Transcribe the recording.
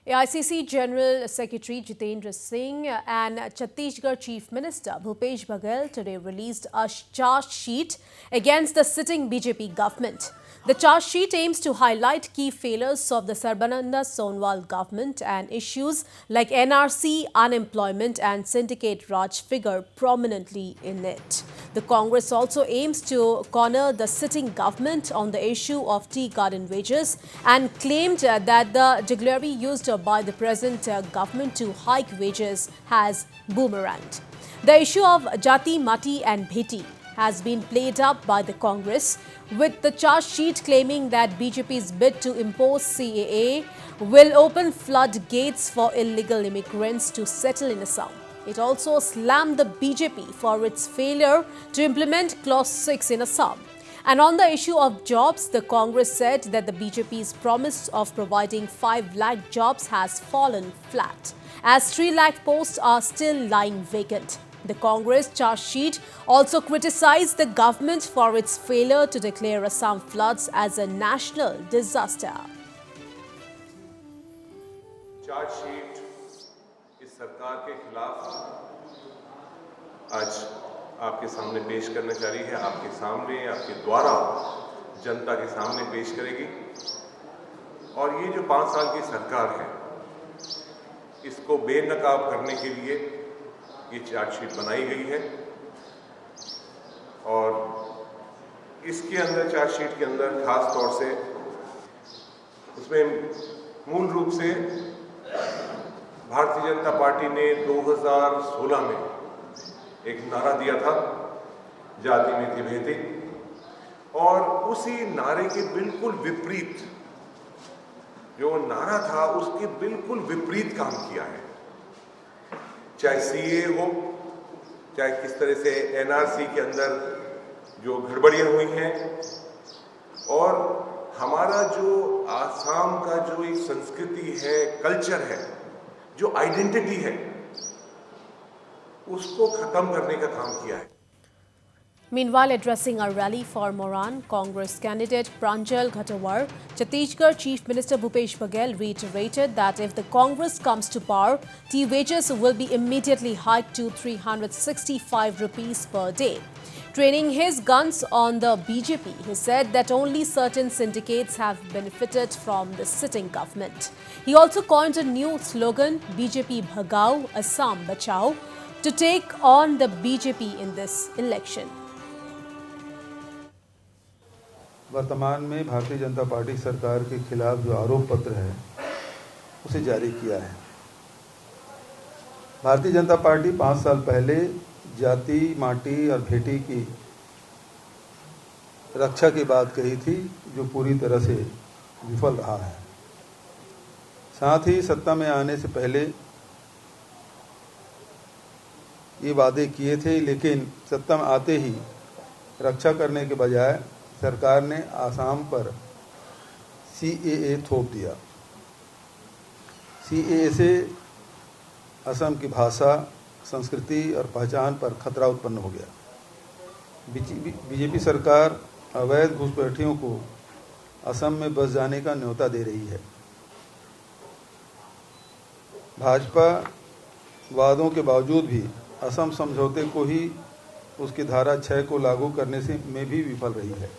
AICC General Secretary Jitendra Singh and Chhattisgarh Chief Minister Bhupesh Baghel today released a charge sheet against the sitting BJP government. The charge sheet aims to highlight key failures of the Sarbananda Sonowal government and issues like NRC, unemployment and syndicate Raj figure prominently in it. The Congress also aims to corner the sitting government on the issue of tea garden wages and claimed that the jugglery used by the present government to hike wages has boomeranged. The issue of Jati, Mati and Bheti has been played up by the Congress, with the charge sheet claiming that BJP's bid to impose CAA will open floodgates for illegal immigrants to settle in Assam. It also slammed the BJP for its failure to implement Clause 6 in Assam. And on the issue of jobs, the Congress said that the BJP's promise of providing 5 lakh jobs has fallen flat, as 3 lakh posts are still lying vacant. The Congress charge sheet also criticized the government for its failure to declare Assam floods as a national disaster. Charge sheet इस सरकार के खिलाफ आज आपके सामने पेश करना चाह रही है, आपके सामने, आपके द्वारा जनता के सामने पेश करेगी। और ये जो 5 साल की सरकार है, इसको बेनकाब करने के लिए ये चार्जशीट बनाई गई है। और इसके अंदर, चार्जशीट के अंदर खास तौर से उसमें मूल रूप से भारतीय जनता पार्टी ने 2016 में एक नारा दिया था, जाति मीति भेदी, और उसी नारे के बिल्कुल विपरीत, जो नारा था उसके बिल्कुल विपरीत काम किया है। चाहे सीए हो, चाहे किस तरह से एनआरसी के अंदर जो गड़बड़ियां हुई हैं, और हमारा जो आसाम का जो एक संस्कृति है, कल्चर है, जो आइडेंटिटी है, उसको खत्म करने का काम किया है। Meanwhile, addressing a rally for Moran, Congress candidate Pranjal Ghatawar, Chhattisgarh Chief Minister Bhupesh Baghel reiterated that if the Congress comes to power, tea wages will be immediately hiked to 365 rupees per day. Training his guns on the BJP, he said that only certain syndicates have benefited from the sitting government. He also coined a new slogan, BJP Bhagao, Assam Bachao, to take on the BJP in this election. वर्तमान में Bharatiya Janata party सरकार के खिलाफ जो आरोप पत्र है उसे जारी किया है। भारतीय जनता पार्टी 5 साल पहले जाति, माटी और भेटी की रक्षा की बात कही थी, जो पूरी तरह से विफल रहा है। साथ ही सत्ता में आने से पहले ये वादे किए थे, लेकिन सत्ता में आते ही रक्षा करने के बजाय सरकार ने आसाम पर CAA थोप दिया। CAA से असम की भाषा, संस्कृति और पहचान पर खतरा उत्पन्न हो गया। बीजेपी सरकार अवैध घुसपैठियों को असम में बस जाने का न्योता दे रही है। भाजपा वादों के बावजूद भी असम समझौते को ही उसकी धारा 6 को लागू करने में भी विफल रही है।